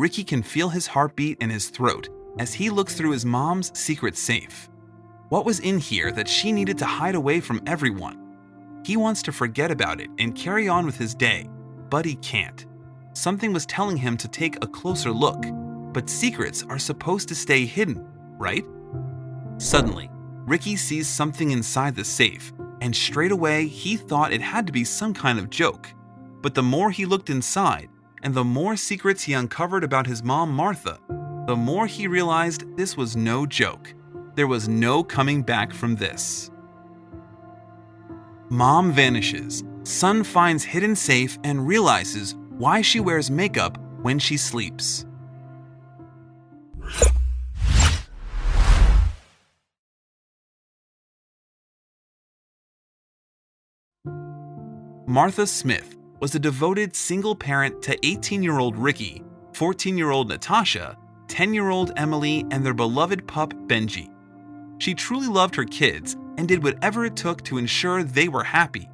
Ricky can feel his heartbeat in his throat as he looks through his mom's secret safe. What was in here that she needed to hide away from everyone? He wants to forget about it and carry on with his day, but he can't. Something was telling him to take a closer look, but secrets are supposed to stay hidden, right? Suddenly, Ricky sees something inside the safe, and straight away he thought it had to be some kind of joke. But the more he looked inside, and the more secrets he uncovered about his mom Martha, the more he realized this was no joke. There was no coming back from this. Mom vanishes. Son finds hidden safe and realizes why she wears makeup when she sleeps. Martha Smith was a devoted single parent to 18-year-old Ricky, 14-year-old Natasha, 10-year-old Emily, and their beloved pup Benji. She truly loved her kids and did whatever it took to ensure they were happy.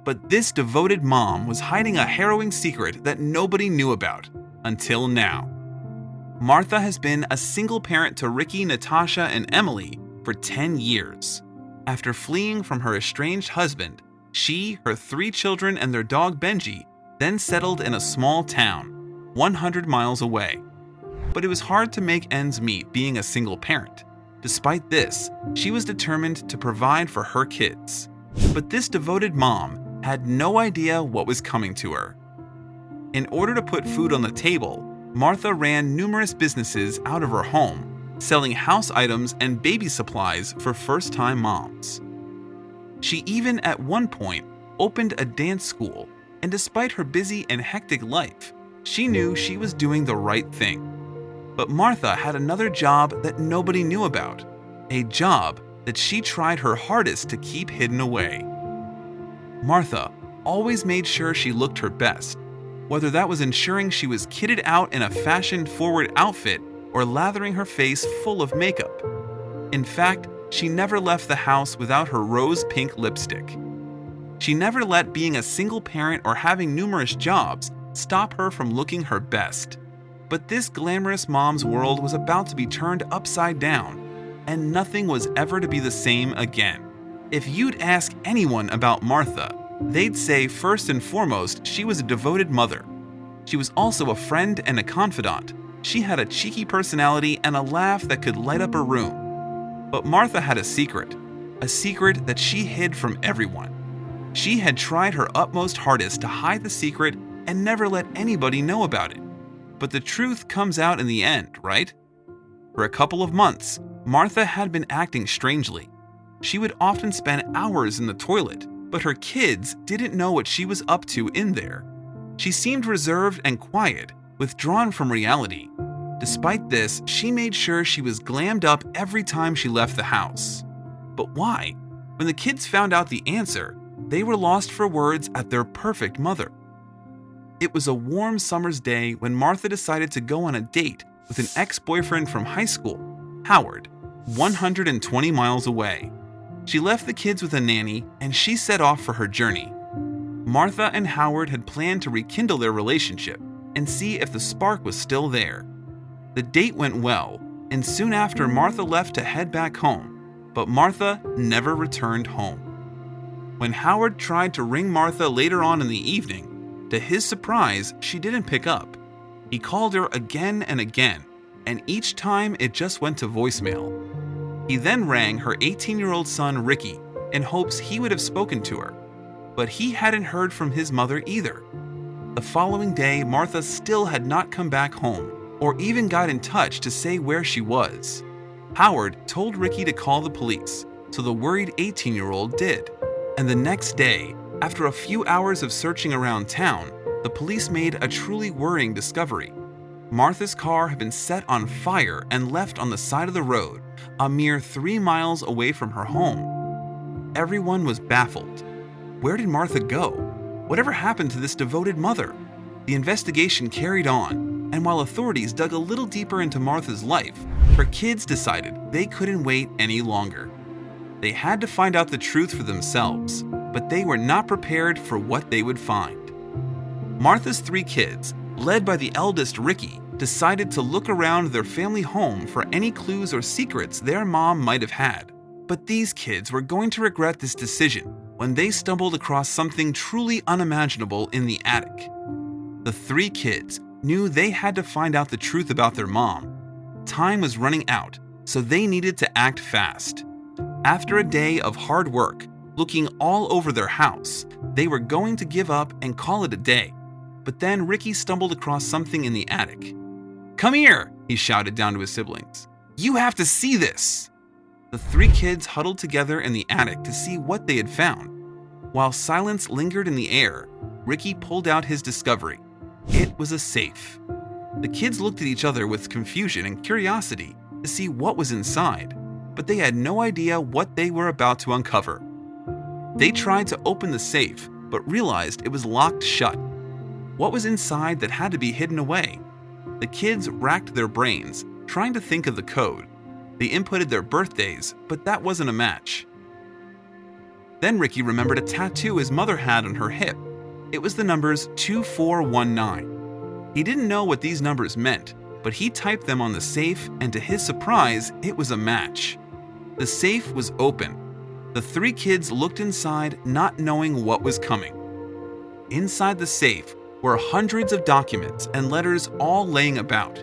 But this devoted mom was hiding a harrowing secret that nobody knew about, until now. Martha has been a single parent to Ricky, Natasha, and Emily for 10 years. After fleeing from her estranged husband, she, her 3 children, and their dog Benji then settled in a small town, 100 miles away. But it was hard to make ends meet being a single parent. Despite this, she was determined to provide for her kids. But this devoted mom had no idea what was coming to her. In order to put food on the table, Martha ran numerous businesses out of her home, selling house items and baby supplies for first-time moms. She even at one point opened a dance school, and despite her busy and hectic life, she knew she was doing the right thing. But Martha had another job that nobody knew about, a job that she tried her hardest to keep hidden away. Martha always made sure she looked her best, whether that was ensuring she was kitted out in a fashion-forward outfit or lathering her face full of makeup. In fact, she never left the house without her rose-pink lipstick. She never let being a single parent or having numerous jobs stop her from looking her best. But this glamorous mom's world was about to be turned upside down, and nothing was ever to be the same again. If you'd ask anyone about Martha, they'd say first and foremost she was a devoted mother. She was also a friend and a confidant. She had a cheeky personality and a laugh that could light up a room. But Martha had a secret that she hid from everyone. She had tried her utmost hardest to hide the secret and never let anybody know about it. But the truth comes out in the end, right? For a couple of months, Martha had been acting strangely. She would often spend hours in the toilet, but her kids didn't know what she was up to in there. She seemed reserved and quiet, withdrawn from reality. Despite this, she made sure she was glammed up every time she left the house. But why? When the kids found out the answer, they were lost for words at their perfect mother. It was a warm summer's day when Martha decided to go on a date with an ex-boyfriend from high school, Howard, 120 miles away. She left the kids with a nanny and she set off for her journey. Martha and Howard had planned to rekindle their relationship and see if the spark was still there. The date went well, and soon after Martha left to head back home, but Martha never returned home. When Howard tried to ring Martha later on in the evening, to his surprise, she didn't pick up. He called her again and again, and each time it just went to voicemail. He then rang her 18-year-old son Ricky in hopes he would have spoken to her, but he hadn't heard from his mother either. The following day, Martha still had not come back home, or even got in touch to say where she was. Howard told Ricky to call the police, so the worried 18-year-old did. And the next day, after a few hours of searching around town, the police made a truly worrying discovery. Martha's car had been set on fire and left on the side of the road, a mere 3 miles away from her home. Everyone was baffled. Where did Martha go? Whatever happened to this devoted mother? The investigation carried on, and while authorities dug a little deeper into Martha's life, her kids decided they couldn't wait any longer. They had to find out the truth for themselves, but they were not prepared for what they would find. Martha's 3 kids, led by the eldest Ricky, decided to look around their family home for any clues or secrets their mom might have had. But these kids were going to regret this decision when they stumbled across something truly unimaginable in the attic. The three kids knew they had to find out the truth about their mom. Time was running out, so they needed to act fast. After a day of hard work, looking all over their house, they were going to give up and call it a day. But then Ricky stumbled across something in the attic. "Come here," he shouted down to his siblings. "You have to see this." The three kids huddled together in the attic to see what they had found. While silence lingered in the air, Ricky pulled out his discovery. It was a safe. The kids looked at each other with confusion and curiosity to see what was inside, but they had no idea what they were about to uncover. They tried to open the safe, but realized it was locked shut. What was inside that had to be hidden away? The kids racked their brains, trying to think of the code. They inputted their birthdays, but that wasn't a match. Then Ricky remembered a tattoo his mother had on her hip. It was the numbers 2419. He didn't know what these numbers meant, but he typed them on the safe, and to his surprise, it was a match. The safe was open. The three kids looked inside, not knowing what was coming. Inside the safe were hundreds of documents and letters all laying about.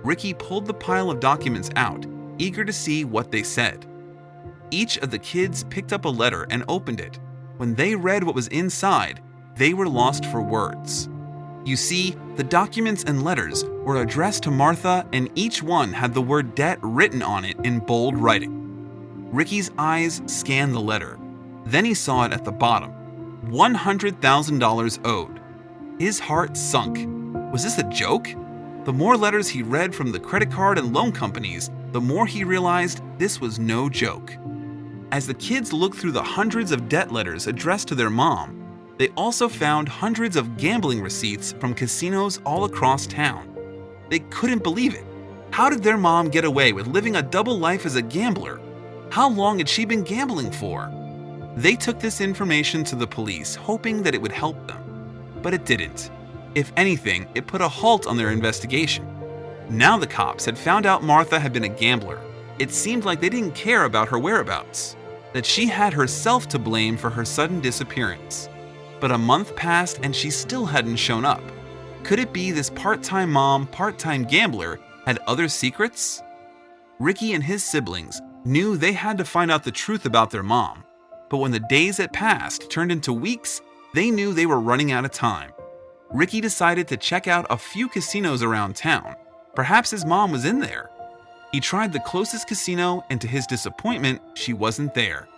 Ricky pulled the pile of documents out, eager to see what they said. Each of the kids picked up a letter and opened it. When they read what was inside, they were lost for words. You see, the documents and letters were addressed to Martha, and each one had the word debt written on it in bold writing. Ricky's eyes scanned the letter. Then he saw it at the bottom. $100,000 owed. His heart sunk. Was this a joke? The more letters he read from the credit card and loan companies, the more he realized this was no joke. As the kids looked through the hundreds of debt letters addressed to their mom, they also found hundreds of gambling receipts from casinos all across town. They couldn't believe it. How did their mom get away with living a double life as a gambler? How long had she been gambling for? They took this information to the police, hoping that it would help them. But it didn't. If anything, it put a halt on their investigation. Now the cops had found out Martha had been a gambler. It seemed like they didn't care about her whereabouts, that she had herself to blame for her sudden disappearance. But a month passed and she still hadn't shown up. Could it be this part-time mom, part-time gambler had other secrets? Ricky and his siblings knew they had to find out the truth about their mom. But when the days that passed turned into weeks, they knew they were running out of time. Ricky decided to check out a few casinos around town. Perhaps his mom was in there. He tried the closest casino, and to his disappointment, she wasn't there.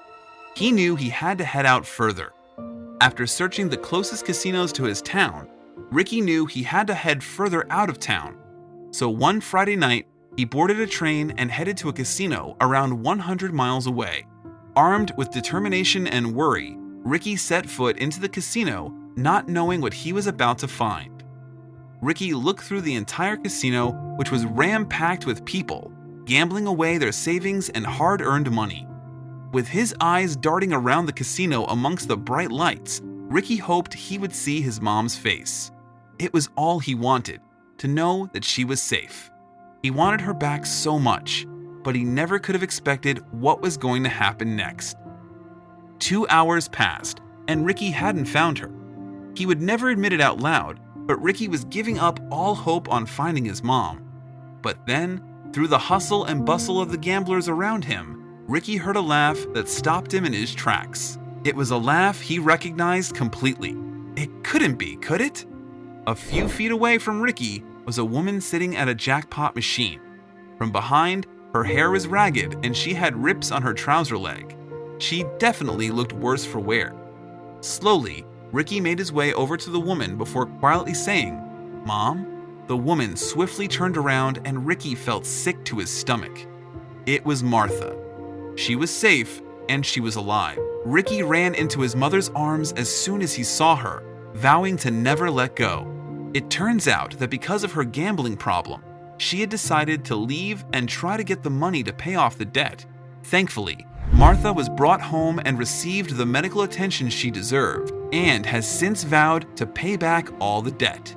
He knew he had to head out further. After searching the closest casinos to his town, Ricky knew he had to head further out of town. So one Friday night, he boarded a train and headed to a casino around 100 miles away. Armed with determination and worry, Ricky set foot into the casino, not knowing what he was about to find. Ricky looked through the entire casino, which was ram-packed with people, gambling away their savings and hard-earned money. With his eyes darting around the casino amongst the bright lights, Ricky hoped he would see his mom's face. It was all he wanted, to know that she was safe. He wanted her back so much, but he never could have expected what was going to happen next. 2 hours passed, and Ricky hadn't found her. He would never admit it out loud, but Ricky was giving up all hope on finding his mom. But then, through the hustle and bustle of the gamblers around him, Ricky heard a laugh that stopped him in his tracks. It was a laugh he recognized completely. It couldn't be, could it? A few feet away from Ricky was a woman sitting at a jackpot machine. From behind, her hair was ragged and she had rips on her trouser leg. She definitely looked worse for wear. Slowly, Ricky made his way over to the woman before quietly saying, "Mom?" The woman swiftly turned around and Ricky felt sick to his stomach. It was Martha. She was safe and she was alive. Ricky ran into his mother's arms as soon as he saw her, vowing to never let go. It turns out that because of her gambling problem, she had decided to leave and try to get the money to pay off the debt. Thankfully, Martha was brought home and received the medical attention she deserved, and has since vowed to pay back all the debt.